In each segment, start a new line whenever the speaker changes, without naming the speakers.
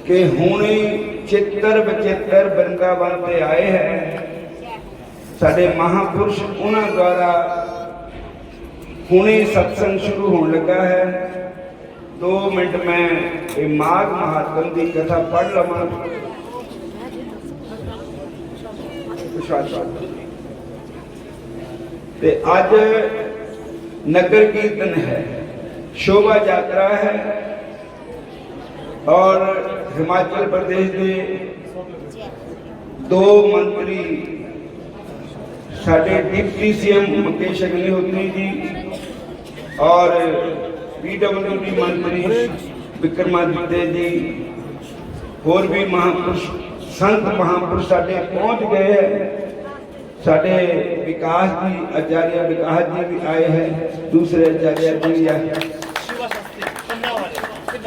कि हुणे चित्र बचित्र वृंदावन पे आए हैं साडे महापुरुष, उन्होंने द्वारा हुणे सत्संग शुरू होने लगा है। 2 मिनट में माघ महात्म की कथा पढ़ लवा। अज नगर कीर्तन है, शोभा यात्रा है और हिमाचल प्रदेश के 2 मंत्री साडे डिप्टी सीएम मुकेश अग्निहोत्री जी और PWD मंत्री विक्रमादित्य जी होर भी महापुरुष संत महापुरुष साडे पहुंच गए हैं। साडे विकास जी आचार्य विकास जी भी आए हैं, दूसरे आचार्य जी भी आए हैं।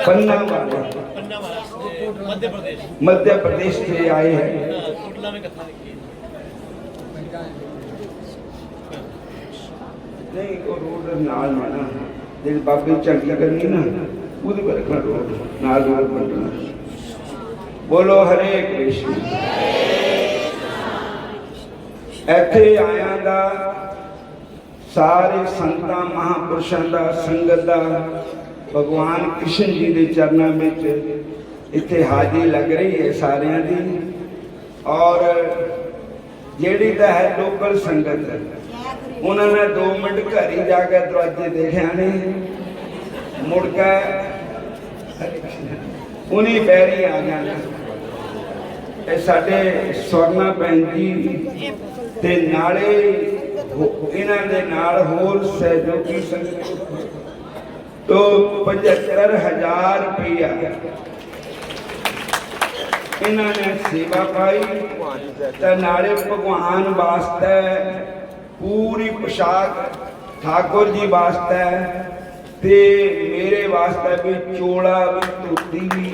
पन्ना वाले मध्य प्रदेश से आए हैं। नहीं वो रोड नाल माना जेडी बाबे झंडी करनी ना उहदे पर रखना रोड नाल रोड बनना। बोलो हरे कृष्ण। इत्थे आया दा सारे संतां महापुरुषां दा संगत दा भगवान कृष्ण जी के चरणों में इत्थे हाजिरी लग रही है सारियां दी। और जेड़ी दा है लोकल संगत उन्होंने 2 मिनट घर ही जाके दरवाजे देखे ने, मुड़ के उन्हीं पैरी आ जाना। साडे स्वर्णा भैन जी ते नाले इन्हां दे नाल होर सहयोगी संगत तो 75,000 रुपया इन्होंने सेवा पाई। तो नाले भगवान वास्ते पूरी पोशाक ठाकुर जी वास्ते ते मेरे वास्ते भी चोला भी धोती भी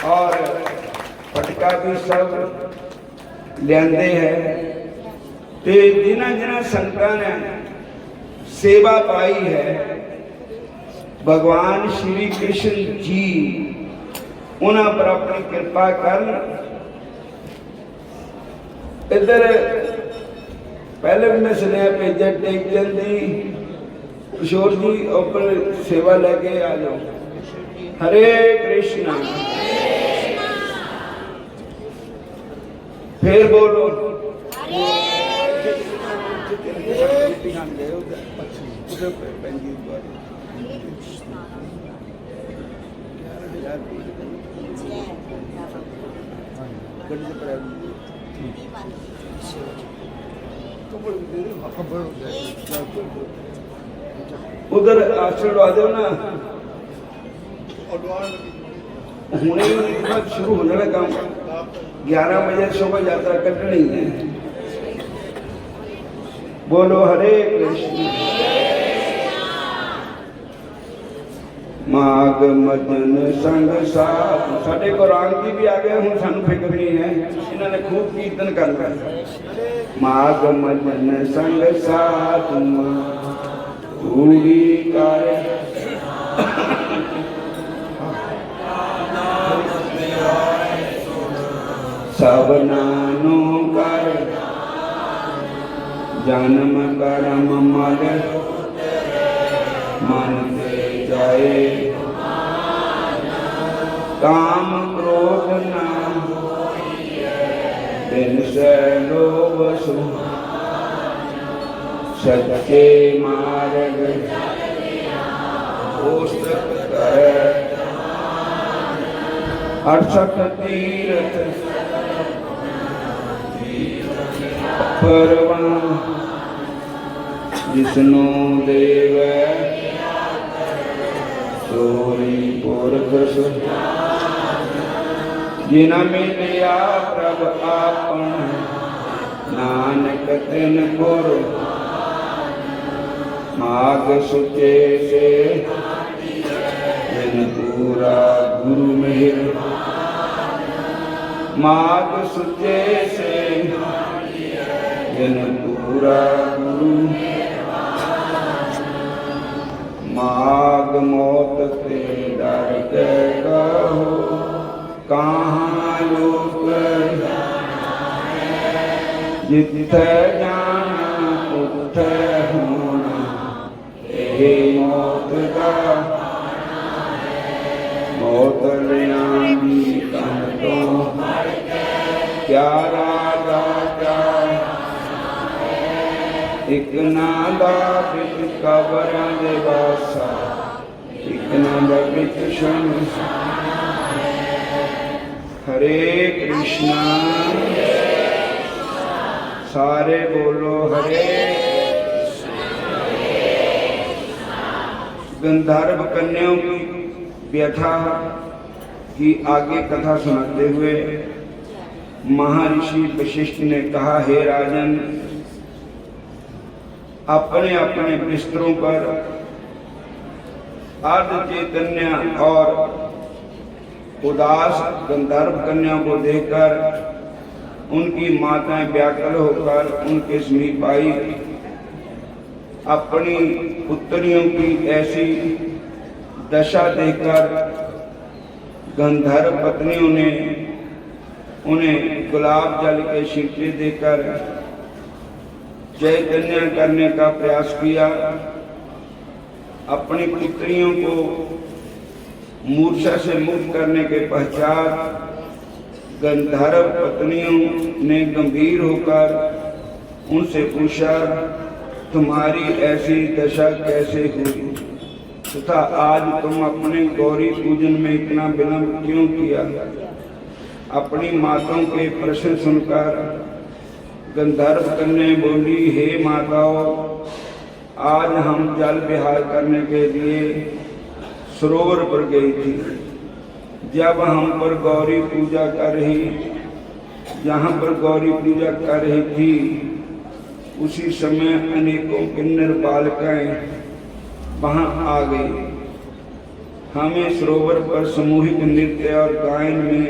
और पटका भी सब लियाते हैं। ते जिन्हां जिन्हां संगतां ने सेवा पाई है भगवान श्री कृष्ण जी उन्हां पर अपनी कृपा करन। इधर पहले भी मैं सुनिया भेजा टेकचंद जी किशोर जी ऊपर सेवा लेके आ जाओ। हरे कृष्णा। फिर बोलो उधर आशीर्वाद दो ना, हुणे शुरू हो जाना काम। 11 बजे शोभा यात्रा कटनी है। बोलो हरे कृष्ण। माघ मदन संग साथ साडे को राम जी भी आ गए, हुण सानू फिक्र नहीं है, इन्होंने खूब कीर्तन करना है। माघ मदन संग साथ पूरी कर सबनानु कर जन्म कर्म मल मन दे जाए काम क्रोध नाम दिन से लोभ सच्चे मार्ग पुस्तक कर 68 तीर्थ परवान जिसनो देव सोरी पुरख जिना मिलिया प्रभ आपन नानक तिन गुर माघ सुचे से जिन पूरा गुरु मेहर माघ सुचे से जिन पूरा गुरु माघ मौत से डर के जिथे जाना उथे होना, यही मौत का मौत लियानी तन तो क्या राजा क्या एक नादा बिच कबरां दे वासा, एक नादा बिच शमशान। हरे कृष्णा, सारे बोलो हरे। गंधर्व कन्याओं की व्यथा की आगे कथा सुनाते हुए महर्षि वशिष्ठ ने कहा, हे राजन, अपने अपने बिस्तरों पर अर्ध चैतन्य और उदास गंधर्व कन्याओं को देखकर उनकी माताएं व्याकुल होकर उनके समीप आई। अपनी पुत्रियों की ऐसी दशा देखकर गंधर्व पत्नियों ने उन्हें गुलाब जल के छिड़के देकर चैतन्य करने का प्रयास किया। अपनी पुत्रियों को मूर्छा से मुक्त करने के पश्चात गंधर्व पत्नियों ने गंभीर होकर उनसे पूछा, तुम्हारी ऐसी दशा कैसे हुई तथा आज तुम अपने गौरी पूजन में इतना विलंब क्यों किया? अपनी माताओं के प्रश्न सुनकर गंधर्व कन्या बोली, हे माताओं, आज हम जल विहार करने के लिए सरोवर पर गई थी। जब हम पर गौरी पूजा कर रही, जहाँ पर गौरी पूजा कर रही थी, उसी समय अनेकों किन्नर बालिकाएं वहाँ आ गई। हमें सरोवर पर सामूहिक नृत्य और गायन में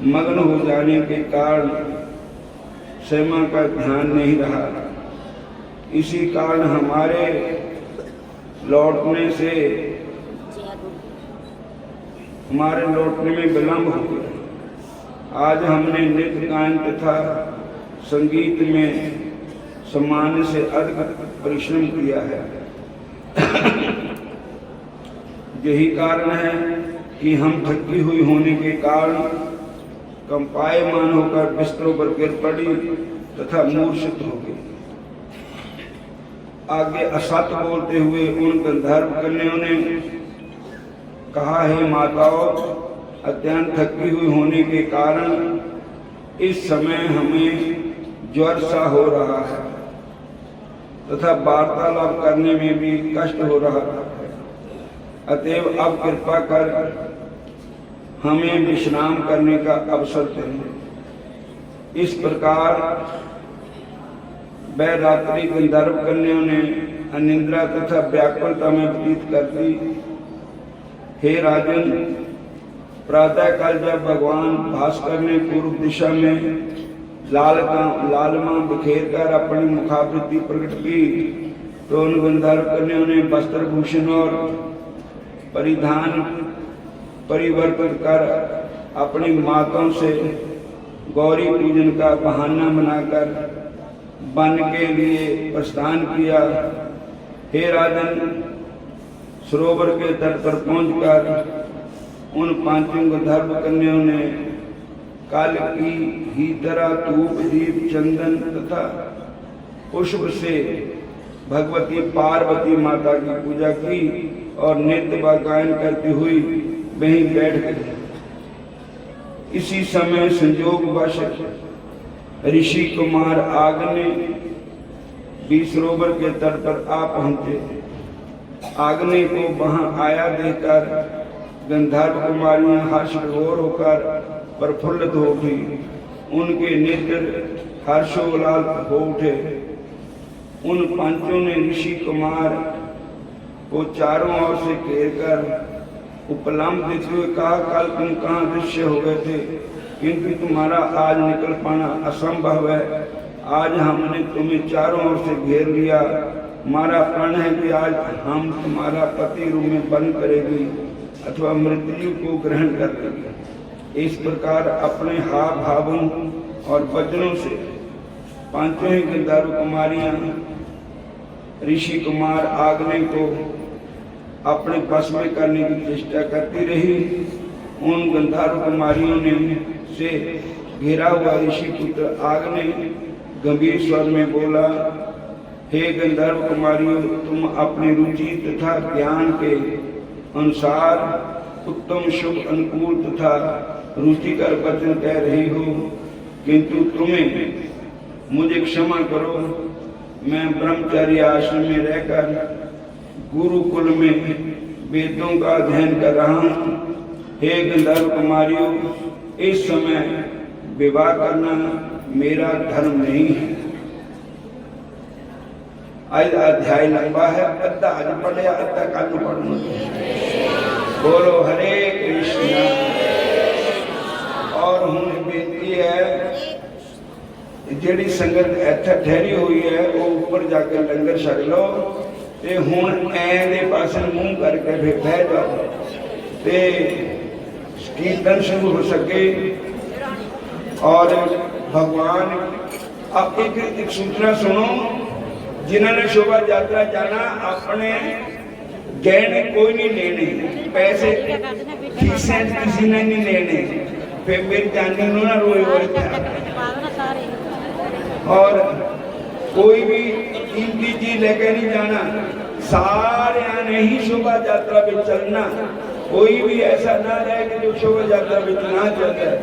मग्न हो जाने के कारण श्यामा का ध्यान नहीं रहा। इसी कारण हमारे लौटने में विलंब हो गया। आज हमने नृत्य गायन तथा संगीत में सामान्य से अधिक परिश्रम किया है। यही कारण है कि हम थकी हुई होने के कारण कंपायमान होकर बिस्तरों पर गिर पड़ी तथा मूर्छित हो गई। आगे असत्य बोलते हुए उन गंधर्व कन्याओं ने कहा, हे माताओं, अत्यंत थकी हुई होने के कारण इस समय हमें ज्वर सा हो रहा है तथा वार्तालाप करने में भी कष्ट हो रहा है। अतएव अब कृपा कर हमें विश्राम करने का अवसर दें। इस प्रकार वह रात्रि गंधर्व कन्याओं ने अनिद्रा तथा व्याकुलता में व्यतीत कर दी। हे राजन, प्रातः काल जब भगवान भास्कर ने पूर्व दिशा में लालमा बिखेर कर अपनी मुखावृत्ति प्रकट की, तो उन गंधर्व कन्याओं ने वस्त्र भूषण और परिधान परिवर्तन कर अपनी माताओं से गौरी पूजन का बहाना बनाकर वन के लिए प्रस्थान किया। हे राजन, सरोवर के तट पर पहुंचकर उन पांचों गंधर्व कन्याओं ने काल की ही तरह धूप दीप चंदन तथा पुष्प से भगवती पार्वती माता की पूजा की और नृत्य व गायन करती हुई वहीं बैठ गई। इसी समय संयोगवश ऋषि कुमार आग्ने भी सरोवर के तट पर आ पहुंचे। आग्ने को वहां आया देखकर गंधर्व कुमारियां हर्ष विभोर होकर प्रफुल्लित हो उठी। उनके नेत्र हर्षोल्लास हो उठे। उन पांचों ने ऋषि कुमार को चारों ओर से घेर कर उपलम्ब देखते हुए कहा, कल तुम कहाँ दृश्य हो गए थे, किंतु तुम्हारा आज निकल पाना असंभव है। आज हमने तुम्हें चारों ओर से घेर लिया। हमारा प्रण है कि आज हम तुम्हारा पति रूप में बंद करेगी अथवा मृत्यु को ग्रहण कर लेगी। इस प्रकार अपने हाव भावों और वचनों से पांचों ही गंधर्व कुमारियां ऋषि कुमार आग्ने को अपने बस में करने की चेष्टा करती रही। उन गंधर्व कुमारियों ने से घेरा हुआ ऋषि पुत्र आग्ने गंभीर स्वर में बोला, हे गंधर्व कुमारियों, तुम अपनी रुचि तथा ज्ञान के अनुसार उत्तम शुभ अनुकूल तथा रुचिकर वचन कह रही हो, किंतु तुम्हें मुझे क्षमा करो, मैं ब्रह्मचर्य आश्रम में रहकर गुरुकुल में वेदों का अध्ययन कर रहा हूँ। हे गंधर्व कुमारियों, इस समय विवाह करना मेरा धर्म नहीं है। आज अध्याय लंबा है, अद्धा आज पढ़े अद्धा कल पढ़ना। बोलो हरे कृष्णा। और हूँ बेनती है, ਜਿਹੜੀ संगत ਇੱਥੇ ठहरी हुई है वो ऊपर जाकर लंगर छक लो ते हुण ऐ दे पासे मुंह करके फिर बह जाओ ते कीर्तन शुरू हो सके। और भगवान आप एक सूचना सुनो, जिन्होंने शोभा यात्रा जाना अपने गहने कोई नहीं लेने, पैसे फीसें किसी ने नहीं लेने, फिर मेरी जानी ना रोए हुए। और कोई भी कीमती चीज लेके नहीं जाना, सारे ने ही शोभा यात्रा में चलना। कोई भी ऐसा ना रहे कि जो शोभा यात्रा में ना चलता है,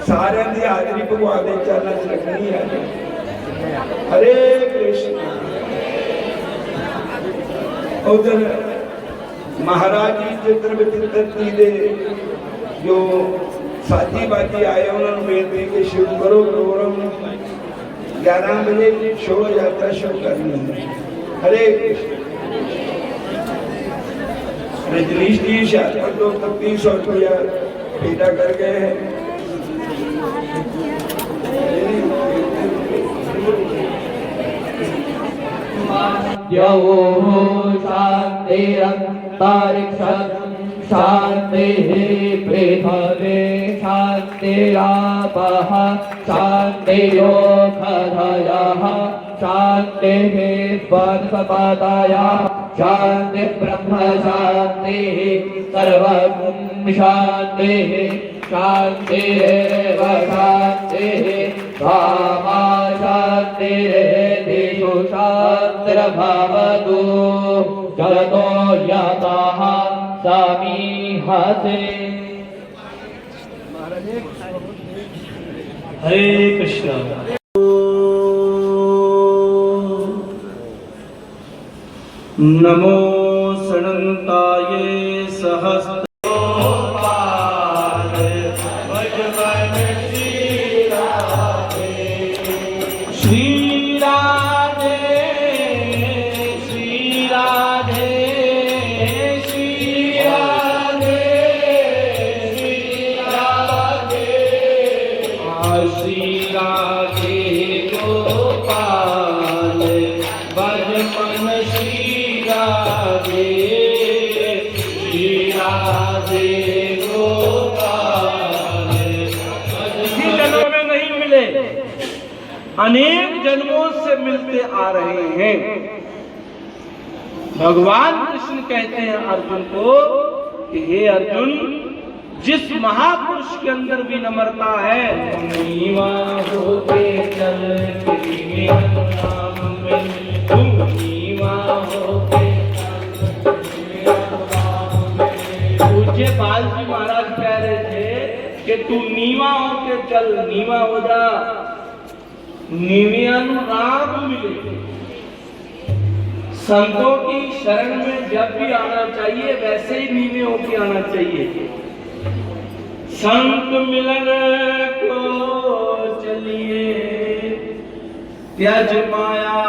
सारे की हाजरी भगवान के चरणों च रखनी है। हरे कृष्ण। उधर महाराज जी चित्र जी दे जो साथी बाजी आए उन्होंने बेनती कि शुरू करो प्रोग्राम, 11 बजे शोभा यात्रा शुरू करनी है। हरे कृष्ण। रजनीश जी शायद 2-300 रुपया बेटा कर गए हैं।
शांति पृथ्वी शांतिरापः शांतियोषधयः शांतिः वनस्पतयः शांति ब्रह्म शांतिः सर्वं शांतिः शांतिरेव शांतिः भामा शांतिरेधिषु शांतिर्भवतु जगतो यतः समीहते। हरे कृष्ण।
नमो सनन्ताय सहस्र
अनेक जन्मों से मिलते आ रहे हैं। भगवान कृष्ण कहते हैं अर्जुन को कि हे अर्जुन, जिस महापुरुष के अंदर भी नम्रता है, नीवा होके चल पूज्य बाल जी महाराज कह रहे थे कि तू नीवा होके चल, नीवा हो जा, नीवियां राम मिले। संतों की शरण में जब भी आना चाहिए वैसे ही नीवे होके आना चाहिए। संत मिलन को चलिए, त्यज माया